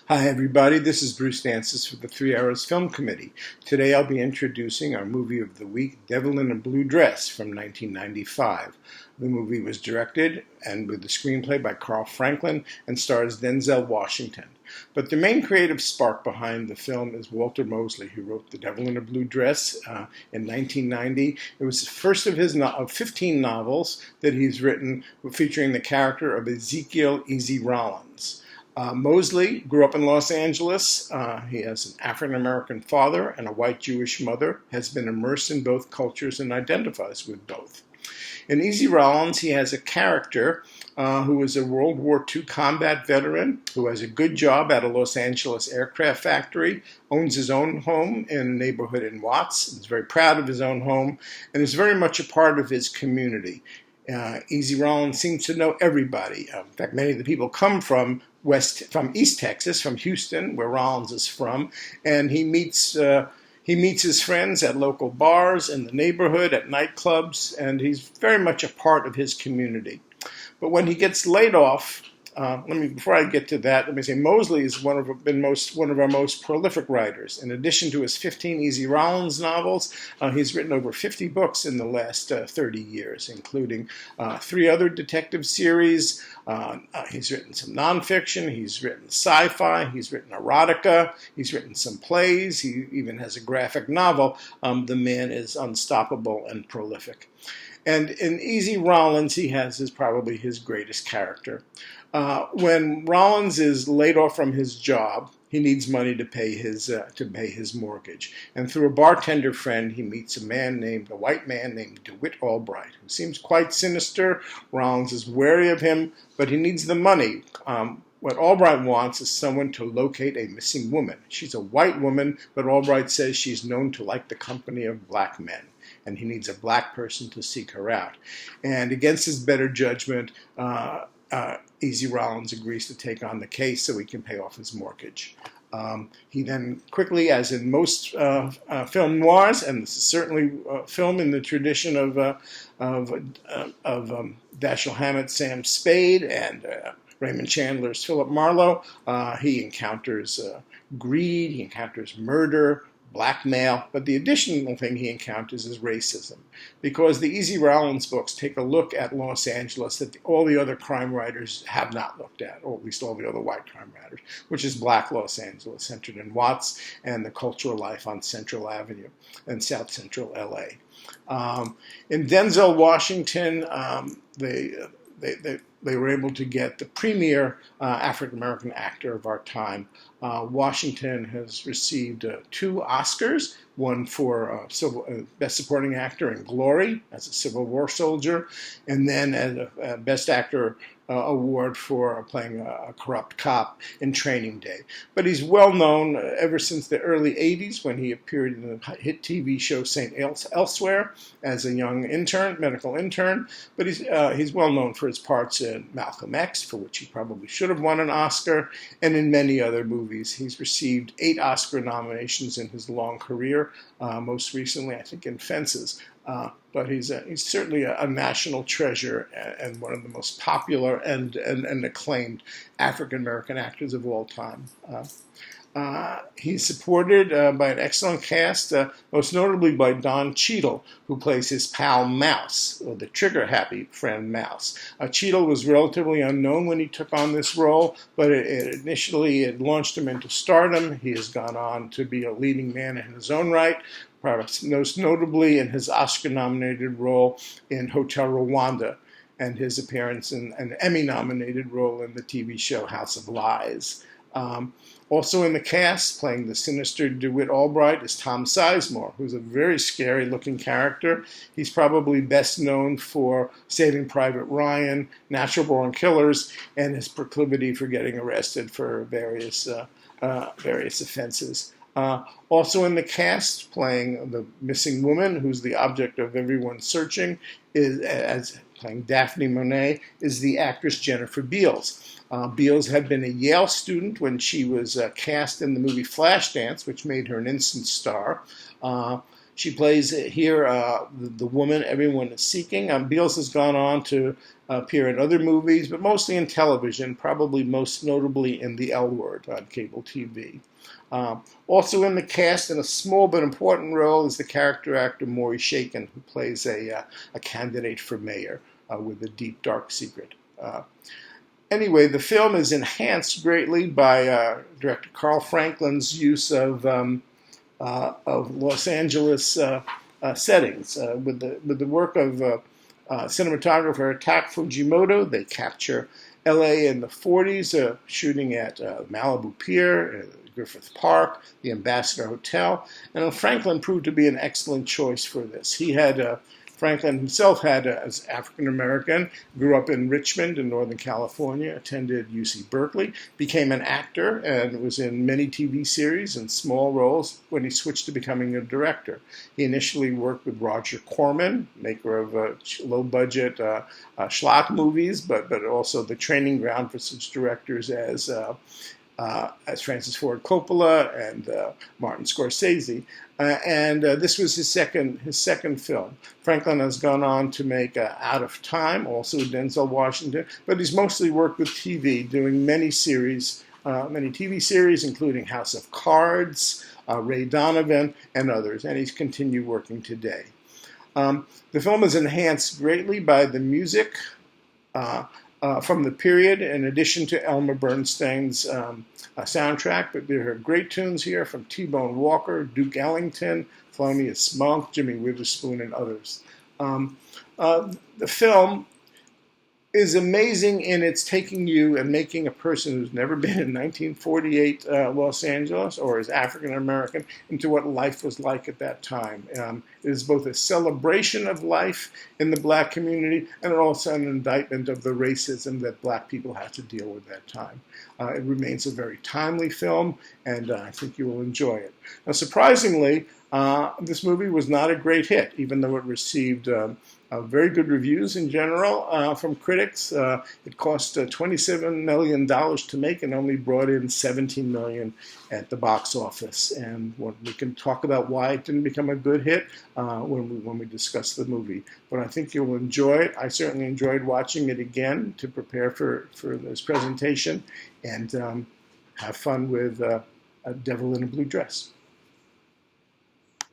Hi everybody, this is Bruce Dancis for the 3 Hours Film Committee. Today I'll be introducing our movie of the week, Devil in a Blue Dress from 1995. The movie was directed and with the screenplay by Carl Franklin and stars Denzel Washington. But the main creative spark behind the film is Walter Mosley, who wrote The Devil in a Blue Dress in 1990. It was the first of his 15 novels that he's written featuring the character of Ezekiel Easy Rollins. Mosley grew up in Los Angeles. He has an African-American father and a white Jewish mother, has been immersed in both cultures and identifies with both. In Easy Rollins, he has a character who is a World War II combat veteran who has a good job at a Los Angeles aircraft factory, owns his own home in a neighborhood in Watts, is very proud of his own home, and is very much a part of his community. Easy Rollins seems to know everybody. In fact, many of the people come from East Texas, from Houston, where Rollins is from, and he meets his friends at local bars in the neighborhood, at nightclubs, and he's very much a part of his community. But when he gets laid off, before I get to that, let me say Mosley is one of our most prolific writers. In addition to his 15 Easy Rollins novels, he's written over 50 books in the last 30 years, including 3 other detective series. He's written some nonfiction. He's written sci-fi. He's written erotica. He's written some plays. He even has a graphic novel. The man is unstoppable and prolific. And in Easy Rollins, he has probably his greatest character. When Rollins is laid off from his job, he needs money to pay his mortgage. And through a bartender friend, he meets a white man named DeWitt Albright, who seems quite sinister. Rollins is wary of him, but he needs the money. What Albright wants is someone to locate a missing woman. She's a white woman, but Albright says she's known to like the company of black men, and he needs a black person to seek her out. And against his better judgment, Easy Rollins agrees to take on the case so he can pay off his mortgage. He then quickly, as in most film noirs, and this is certainly film in the tradition of Dashiell Hammett's Sam Spade and Raymond Chandler's Philip Marlowe, he encounters greed, he encounters murder, blackmail, but the additional thing he encounters is racism, because the Easy Rollins books take a look at Los Angeles that all the other crime writers have not looked at, or at least all the other white crime writers, which is black Los Angeles, centered in Watts and the cultural life on Central Avenue and South Central LA. In Denzel Washington, they were able to get the premier African-American actor of our time. Washington has received 2 Oscars, one for Best Supporting Actor in Glory as a Civil War soldier, and then as a Best Actor award for playing a corrupt cop in Training Day. But he's well known ever since the early 80s when he appeared in the hit TV show St. Elsewhere as a young medical intern. But he's well known for his parts in Malcolm X, for which he probably should have won an Oscar, and in many other movies. He's received 8 Oscar nominations in his long career, most recently, I think, in Fences. But he's certainly a national treasure and one of the most popular and acclaimed African-American actors of all time. He's supported by an excellent cast, most notably by Don Cheadle, who plays his pal Mouse, or the trigger-happy friend Mouse. Cheadle was relatively unknown when he took on this role, but initially it launched him into stardom. He has gone on to be a leading man in his own right, perhaps most notably in his Oscar-nominated role in Hotel Rwanda and his appearance in an Emmy-nominated role in the TV show House of Lies. Also in the cast, playing the sinister DeWitt Albright, is Tom Sizemore, who's a very scary-looking character. He's probably best known for Saving Private Ryan, Natural Born Killers, and his proclivity for getting arrested for various offenses. Also in the cast, playing the missing woman, who's the object of everyone's searching, playing Daphne Monet, is the actress Jennifer Beals. Beals had been a Yale student when she was cast in the movie Flashdance, which made her an instant star. She plays here the woman everyone is seeking. Beals has gone on to appear in other movies, but mostly in television, probably most notably in The L Word on cable TV. Also in the cast, in a small but important role, is the character actor Maury Shaken, who plays a candidate for mayor with a deep, dark secret. Anyway, the film is enhanced greatly by director Carl Franklin's use of Los Angeles settings. With the work of cinematographer Tak Fujimoto, they capture LA in the 40s, shooting at Malibu Pier, Griffith Park, the Ambassador Hotel, and Franklin proved to be an excellent choice for this. Franklin himself as African American, grew up in Richmond in Northern California, attended UC Berkeley, became an actor, and was in many TV series and small roles when he switched to becoming a director. He initially worked with Roger Corman, maker of low-budget schlock movies, but also the training ground for such directors as Francis Ford Coppola and Martin Scorsese, this was his second film. Franklin has gone on to make Out of Time, also with Denzel Washington, but he's mostly worked with TV, doing many TV series, including House of Cards, Ray Donovan, and others, and he's continued working today. The film is enhanced greatly by the music from the period, in addition to Elmer Bernstein's soundtrack. But there are great tunes here from T-Bone Walker, Duke Ellington, Thelonious Monk, Jimmy Witherspoon, and others. The film is amazing in its taking you and making a person who's never been in 1948 Los Angeles or is African American into what life was like at that time. It is both a celebration of life in the black community and also an indictment of the racism that black people had to deal with at that time. It remains a very timely film, and I think you will enjoy it. Now, surprisingly, this movie was not a great hit, even though it received very good reviews in general from critics. It cost $27 million to make and only brought in $17 million at the box office. And we can talk about why it didn't become a good hit when we discuss the movie. But I think you'll enjoy it. I certainly enjoyed watching it again to prepare for this presentation, and have fun with A Devil in a Blue Dress.